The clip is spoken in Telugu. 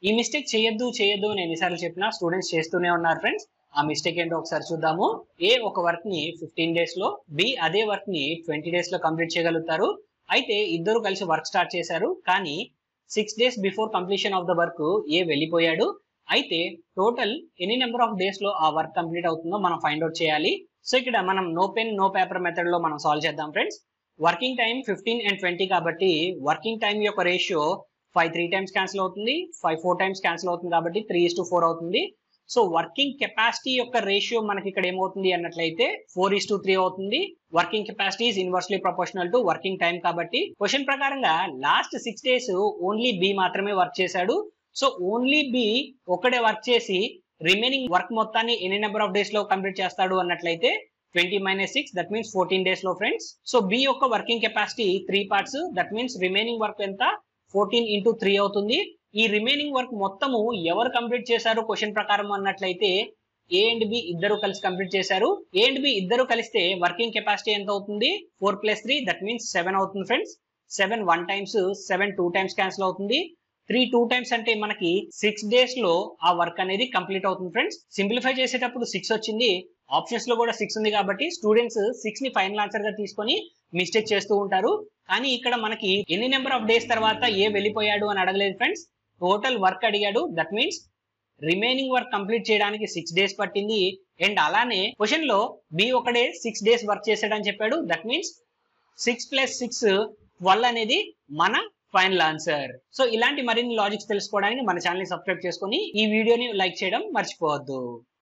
ఈ మిస్టేక్ చేయొద్దు అని ఎన్నిసార్లు చెప్పినా స్టూడెంట్స్ చేస్తూనే ఉన్నారు ఫ్రెండ్స్. ఆ మిస్టేక్ ఏంటో ఒకసారి చూద్దాము. ఏ ఒక వర్క్ ని 15 డేస్ లో, బి అదే వర్క్ ని 20 డేస్ లో కంప్లీట్ చేయగలుగుతారు. అయితే ఇద్దరు కలిసి వర్క్ స్టార్ట్ చేశారు, కానీ 6 days before completion of the work ఏ వెళ్ళిపోయాడు. అయితే టోటల్ ఎన్ని నెంబర్ ఆఫ్ డేస్ లో ఆ వర్క్ కంప్లీట్ అవుతుందో మనం ఫైండ్ అవుట్ చేయాలి. సో ఇక్కడ మనం no pen no paper method లో మనం సాల్వ్ చేద్దాం ఫ్రెండ్స్. వర్కింగ్ టైం 15 and 20 కాబట్టి వర్కింగ్ టైం యొక్క రేషియో 5 3 టైమ్స్ క్యాన్సిల్ అవుతుంది, 5 4 టైమ్స్ క్యాన్సిల్ అవుతుంది కాబట్టి 3:4 అవుతుంది. సో వర్కింగ్ కెపాసిటీ యొక్క రేషియో మనకి ఇక్కడ ఏమవుతుంది అన్నట్లయితే 4:3 అవుతుంది. Working capacity is inversely proportional to working time కాబట్టి క్వశ్చన్ ప్రకారంగా లాస్ట్ 6 డేస్ ఓన్లీ బి మాత్రమే వర్క్ చేశాడు. సో ఓన్లీ బి ఒకడే వర్క్ చేసి రిమైనింగ్ వర్క్ మొత్తాన్ని ఎన్ని నెంబర్ ఆఫ్ డేస్ లో కంప్లీట్ చేస్తాడు అన్నట్లయితే 20 - 6 దట్ మీన్స్ 14 డేస్ లో ఫ్రెండ్స్. సో బి యొక్క working capacity 3 parts, that means remaining work ఎంత 14 × 3 అవుతుంది. ఈ రిమైనింగ్ వర్క్ మొత్తము ఎవరు కంప్లీట్ చేశారు క్వశ్చన్ ప్రకారం అన్నట్లయితే ఏ అండ్ బి ఇద్దరు కలిసి కంప్లీట్ చేశారు. ఏ అండ్ బి ఇద్దరు కలిస్తే వర్కింగ్ కెపాసిటీ ఎంత అవుతుంది 4 + 3 దట్ మీన్స్ 7 అవుతుంది ఫ్రెండ్స్. 7 1 టైమ్స్, 7 2 టైమ్స్ క్యాన్సిల్ అవుతుంది. 3 2 టైమ్స్ అంటే మనకి 6 డేస్ లో ఆ వర్క్ అనేది కంప్లీట్ అవుతుంది ఫ్రెండ్స్. సింప్లిఫై చేసేటప్పుడు 6 వచ్చింది, ఆప్షన్స్ లో కూడా 6 ఉంది కాబట్టి స్టూడెంట్స్ 6 ని ఫైనల్ ఆన్సర్ గా తీసుకొని మిస్టేక్ చేస్తూ ఉంటారు. కానీ ఇక్కడ మనకి ఎన్ని నెంబర్ ఆఫ్ డేస్ తర్వాత ఏ వెళ్ళిపోయాడు అని అడగలేదు ఫ్రెండ్స్, టోటల్ వర్క్ అడిగాడు. That means remaining work complete చేయడానికి 6 డేస్ పట్టింది. అండ్ అలానే క్వశ్చన్ లో బి ఒకడే 6 డేస్ వర్క్ చేశాడని చెప్పాడు. దట్ మీన్స్ 6 + 6 12 అనేది మన ఫైనల్ ఆన్సర్. సో ఇలాంటి మరిన్ని లాజిక్స్ తెలుసుకోవడానికి మన ఛానల్ ని సబ్స్క్రైబ్ చేసుకొని ఈ వీడియోని లైక్ చేయడం మర్చిపోవద్దు.